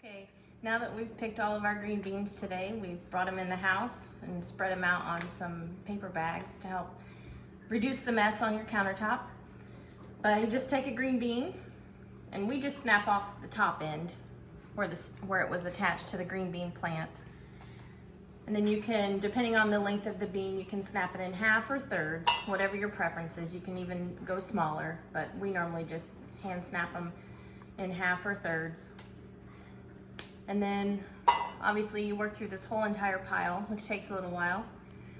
Okay, now that we've picked all of our green beans today, we've brought them in the house and spread them out on some paper bags to help reduce the mess on your countertop. But you just take a green bean and we just snap off the top end where it was attached to the green bean plant. And then you can, depending on the length of the bean, you can snap it in half or thirds, whatever your preference is. You can even go smaller, but we normally just hand snap them in half or thirds. And then obviously you work through this whole entire pile, which takes a little while,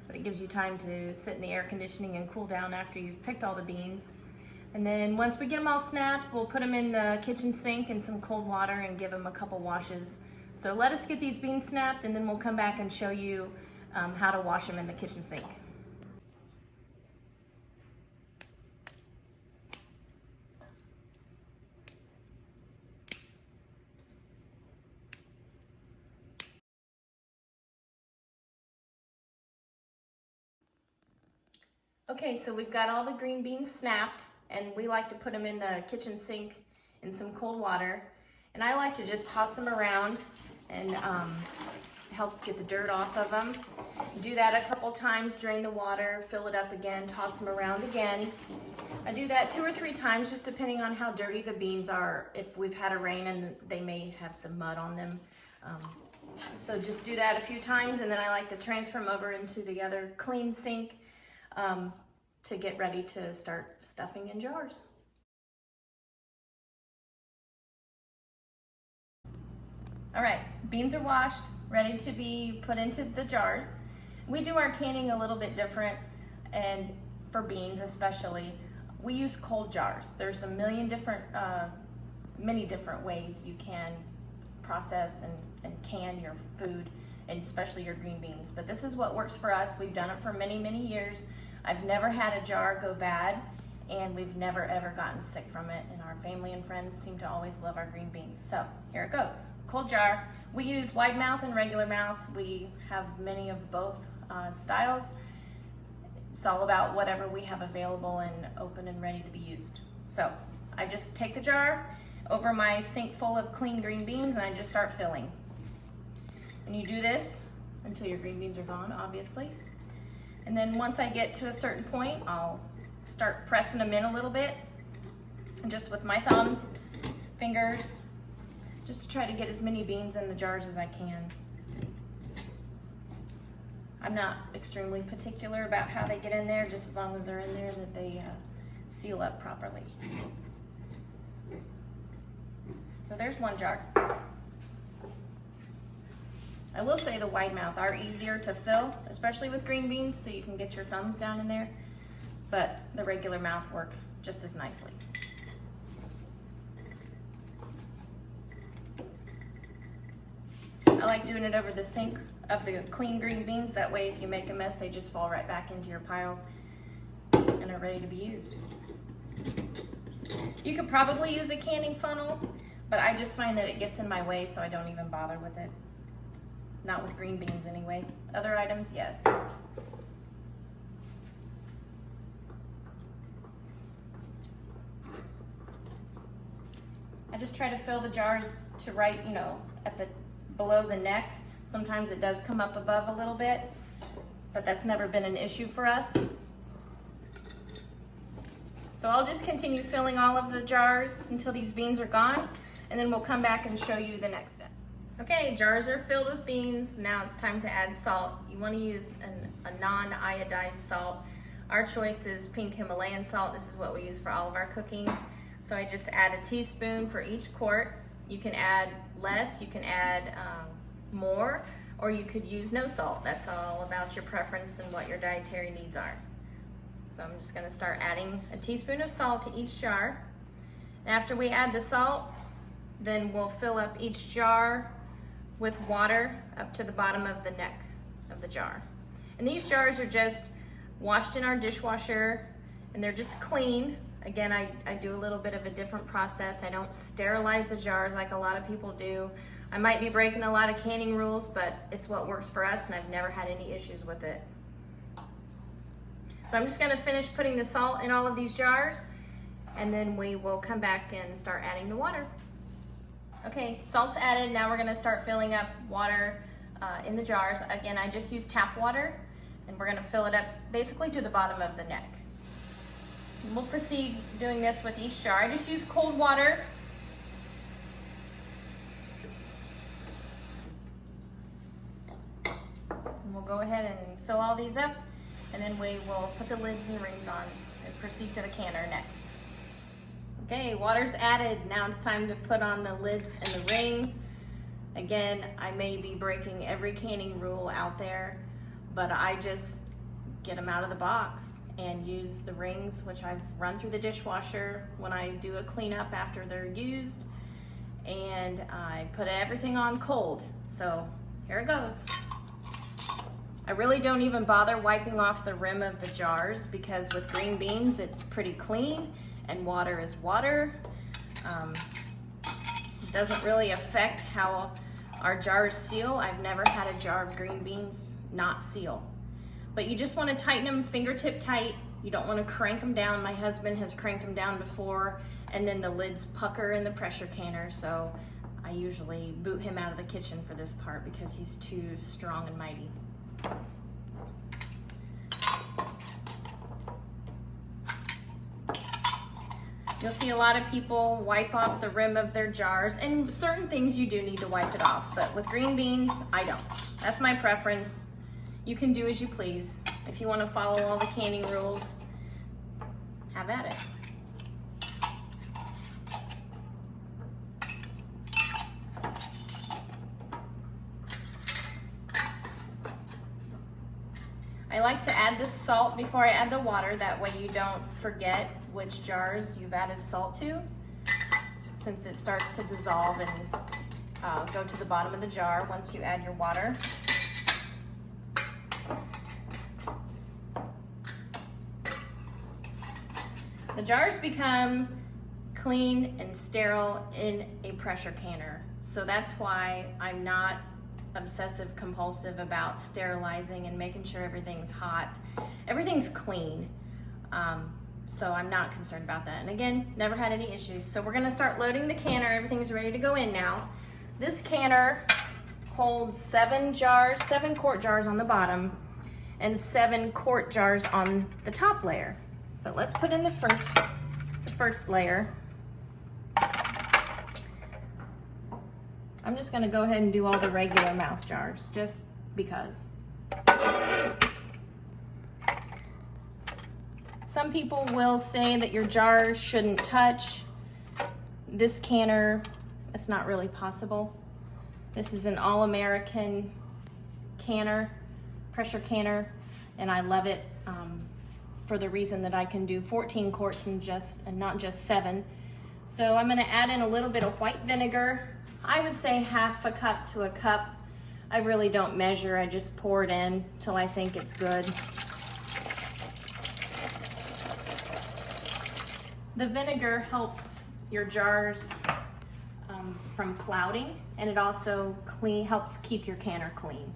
but it gives you time to sit in the air conditioning and cool down after you've picked all the beans. And then once we get them all snapped, we'll put them in the kitchen sink in some cold water and give them a couple washes. So let us get these beans snapped and then we'll come back and show you how to wash them in the kitchen sink. Okay, so we've got all the green beans snapped and we like to put them in the kitchen sink in some cold water. And I like to just toss them around and it helps get the dirt off of them. Do that a couple times, drain the water, fill it up again, toss them around again. I do that 2 or 3 times just depending on how dirty the beans are. If we've had a rain and they may have some mud on them. So just do that a few times and then I like to transfer them over into the other clean sink to get ready to start stuffing in jars. All right, beans are washed, ready to be put into the jars. We do our canning a little bit different, and for beans especially, we use cold jars. There's a million different, many different ways you can process and can your food, and especially your green beans. But this is what works for us. We've done it for many, many years. I've never had a jar go bad, and we've never ever gotten sick from it, and our family and friends seem to always love our green beans. So here it goes. Cold jar. We use wide mouth and regular mouth. We have many of both styles. It's all about whatever we have available and open and ready to be used. So I just take the jar over my sink full of clean green beans and I just start filling. And you do this until your green beans are gone, obviously. And then once I get to a certain point, I'll start pressing them in a little bit, and just with my thumbs, fingers, just to try to get as many beans in the jars as I can. I'm not extremely particular about how they get in there, just as long as they're in there that they seal up properly. So there's one jar. I will say the wide mouth are easier to fill, especially with green beans, so you can get your thumbs down in there, but the regular mouth work just as nicely. I like doing it over the sink of the clean green beans. That way if you make a mess, they just fall right back into your pile and are ready to be used. You could probably use a canning funnel, but I just find that it gets in my way, so I don't even bother with it. Not with green beans anyway. Other items, yes. I just try to fill the jars to right, at the below the neck. Sometimes it does come up above a little bit, but that's never been an issue for us. So I'll just continue filling all of the jars until these beans are gone, and then we'll come back and show you the next steps. Okay, jars are filled with beans. Now it's time to add salt. You want to use a non-iodized salt. Our choice is pink Himalayan salt. This is what we use for all of our cooking. So I just add a teaspoon for each quart. You can add less, you can add more, or you could use no salt. That's all about your preference and what your dietary needs are. So I'm just going to start adding a teaspoon of salt to each jar. After we add the salt, then we'll fill up each jar with water up to the bottom of the neck of the jar. And these jars are just washed in our dishwasher and they're just clean. Again, I do a little bit of a different process. I don't sterilize the jars like a lot of people do. I might be breaking a lot of canning rules, but it's what works for us and I've never had any issues with it. So I'm just gonna finish putting the salt in all of these jars and then we will come back and start adding the water. Okay, salt's added. Now we're gonna start filling up water in the jars. Again, I just use tap water, and we're gonna fill it up basically to the bottom of the neck. And we'll proceed doing this with each jar. I just use cold water. And we'll go ahead and fill all these up, and then we will put the lids and rings on and proceed to the canner next. Okay, water's added. Now it's time to put on the lids and the rings. Again, I may be breaking every canning rule out there, but I just get them out of the box and use the rings, which I've run through the dishwasher when I do a cleanup after they're used, and I put everything on cold. So here it goes. I really don't even bother wiping off the rim of the jars because with green beans, it's pretty clean, and water is water. It doesn't really affect how our jars seal. I've never had a jar of green beans not seal. But you just want to tighten them fingertip tight. You don't want to crank them down. My husband has cranked them down before, and then the lids pucker in the pressure canner, so I usually boot him out of the kitchen for this part because he's too strong and mighty. You'll see a lot of people wipe off the rim of their jars, and certain things you do need to wipe it off, but with green beans, I don't. That's my preference. You can do as you please. If you want to follow all the canning rules, have at it. I like to add the salt before I add the water. That way you don't forget which jars you've added salt to, since it starts to dissolve and go to the bottom of the jar once you add your water. The jars become clean and sterile in a pressure canner. So that's why I'm not obsessive compulsive about sterilizing and making sure everything's hot. Everything's clean. So I'm not concerned about that. And again, never had any issues. So we're gonna start loading the canner. Everything's ready to go in now. This canner holds 7 quart jars on the bottom and 7 quart jars on the top layer. But let's put in the first layer. I'm just gonna go ahead and do all the regular mouth jars, just because. Some people will say that your jars shouldn't touch. This canner, it's not really possible. This is an all-American canner, pressure canner, and I love it for the reason that I can do 14 quarts and not just 7. So I'm gonna add in a little bit of white vinegar. I would say half a cup to a cup. I really don't measure, I just pour it in till I think it's good. The vinegar helps your jars from clouding, and it also helps keep your canner clean.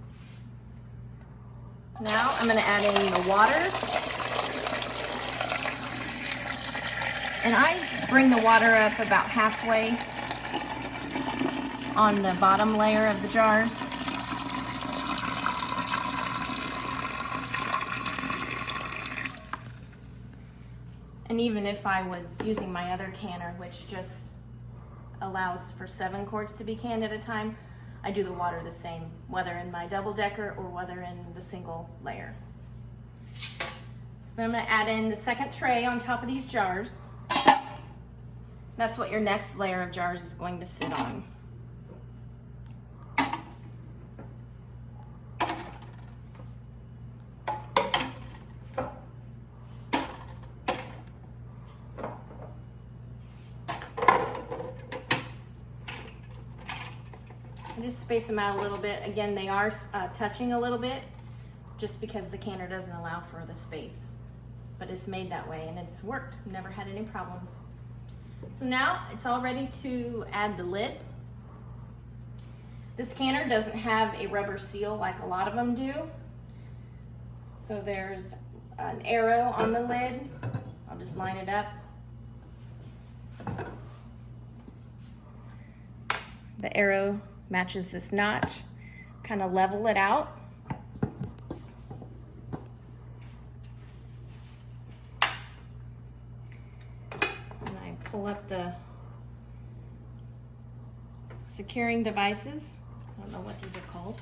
Now I'm gonna add in the water. And I bring the water up about halfway on the bottom layer of the jars. And even if I was using my other canner, which just allows for 7 quarts to be canned at a time, I do the water the same, whether in my double decker or whether in the single layer. So then I'm gonna add in the second tray on top of these jars. That's what your next layer of jars is going to sit on. And just space them out a little bit. Again, they are touching a little bit just because the canner doesn't allow for the space. But it's made that way and it's worked. Never had any problems. So now it's all ready to add the lid. This canner doesn't have a rubber seal like a lot of them do. So there's an arrow on the lid. I'll just line it up. The arrow matches this notch. Kind of level it out. And I pull up the securing devices. I don't know what these are called.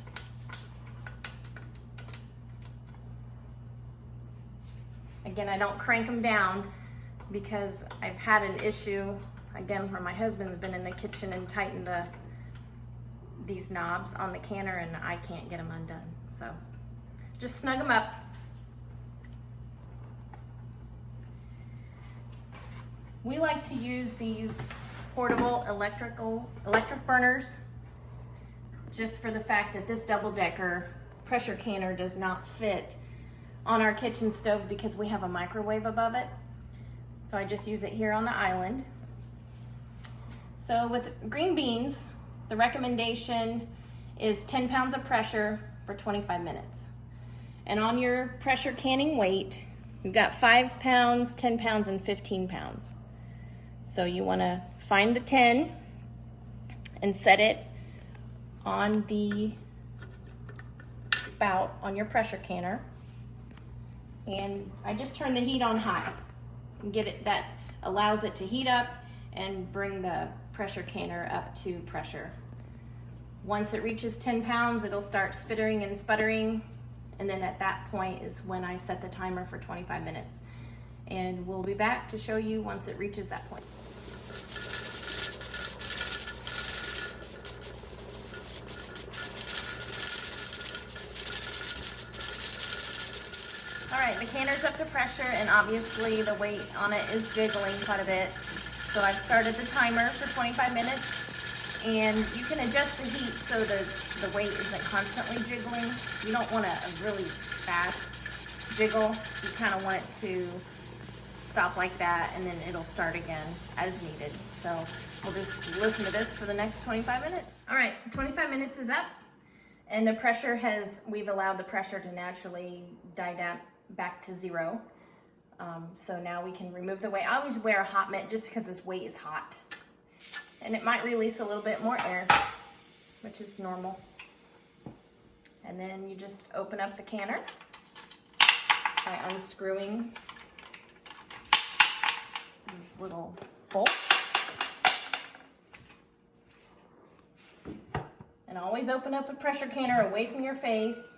Again, I don't crank them down because I've had an issue, again, where my husband's been in the kitchen and tightened these knobs on the canner and I can't get them undone. So just snug them up. We like to use these portable electric burners just for the fact that this double-decker pressure canner does not fit on our kitchen stove because we have a microwave above it. So I just use it here on the island. So with green beans, the recommendation is 10 pounds of pressure for 25 minutes. And on your pressure canning weight, you've got 5 pounds, 10 pounds, and 15 pounds. So you wanna find the 10 and set it on the spout on your pressure canner. And I just turn the heat on high and get it, that allows it to heat up and bring the pressure canner up to pressure. Once it reaches 10 pounds, it'll start spittering and sputtering. And then at that point is when I set the timer for 25 minutes. And we'll be back to show you once it reaches that point. All right, the canner's up to pressure and obviously the weight on it is jiggling quite a bit. So I've started the timer for 25 minutes and you can adjust the heat so the weight isn't constantly jiggling. You don't want a really fast jiggle. You kind of want it to stop like that and then it'll start again as needed. So we'll just listen to this for the next 25 minutes. All right, 25 minutes is up and the pressure we've allowed the pressure to naturally die down back to 0. So now we can remove the weight. I always wear a hot mitt just because this weight is hot. And it might release a little bit more air, which is normal. And then you just open up the canner by unscrewing these little bolts. And always open up a pressure canner away from your face.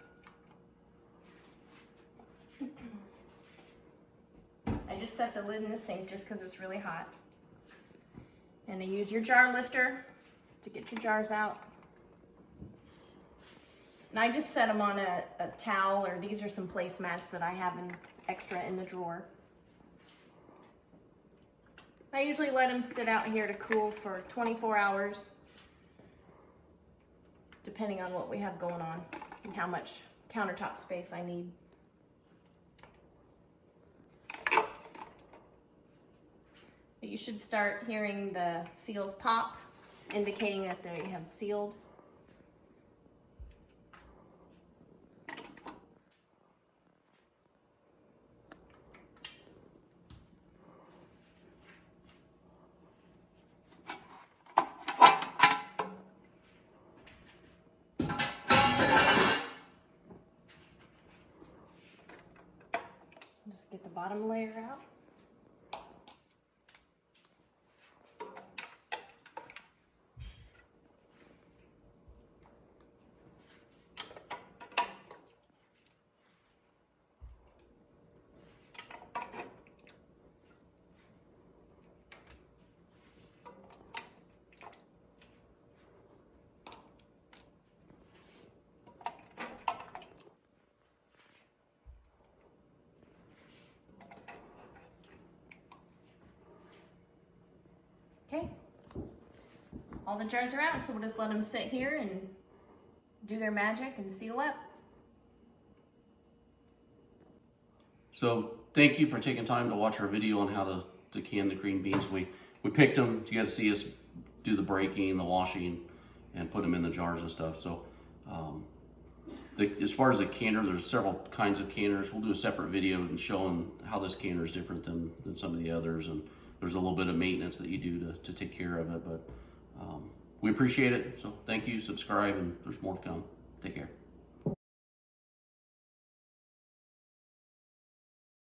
I just set the lid in the sink just because it's really hot. And you use your jar lifter to get your jars out. And I just set them on a towel, or these are some placemats that I have extra in the drawer. I usually let them sit out here to cool for 24 hours, depending on what we have going on and how much countertop space I need. But you should start hearing the seals pop, indicating that they have sealed. Just get the bottom layer out. Okay, all the jars are out, so we'll just let them sit here and do their magic and seal up. So thank you for taking time to watch our video on how to can the green beans. We picked them. You got to see us do the breaking, the washing, and put them in the jars and stuff. So as far as the canner, there's several kinds of canners. We'll do a separate video and showing how this canner is different than some of the others. And there's a little bit of maintenance that you do to take care of it. But we appreciate it. So thank you, subscribe, and there's more to come. Take care.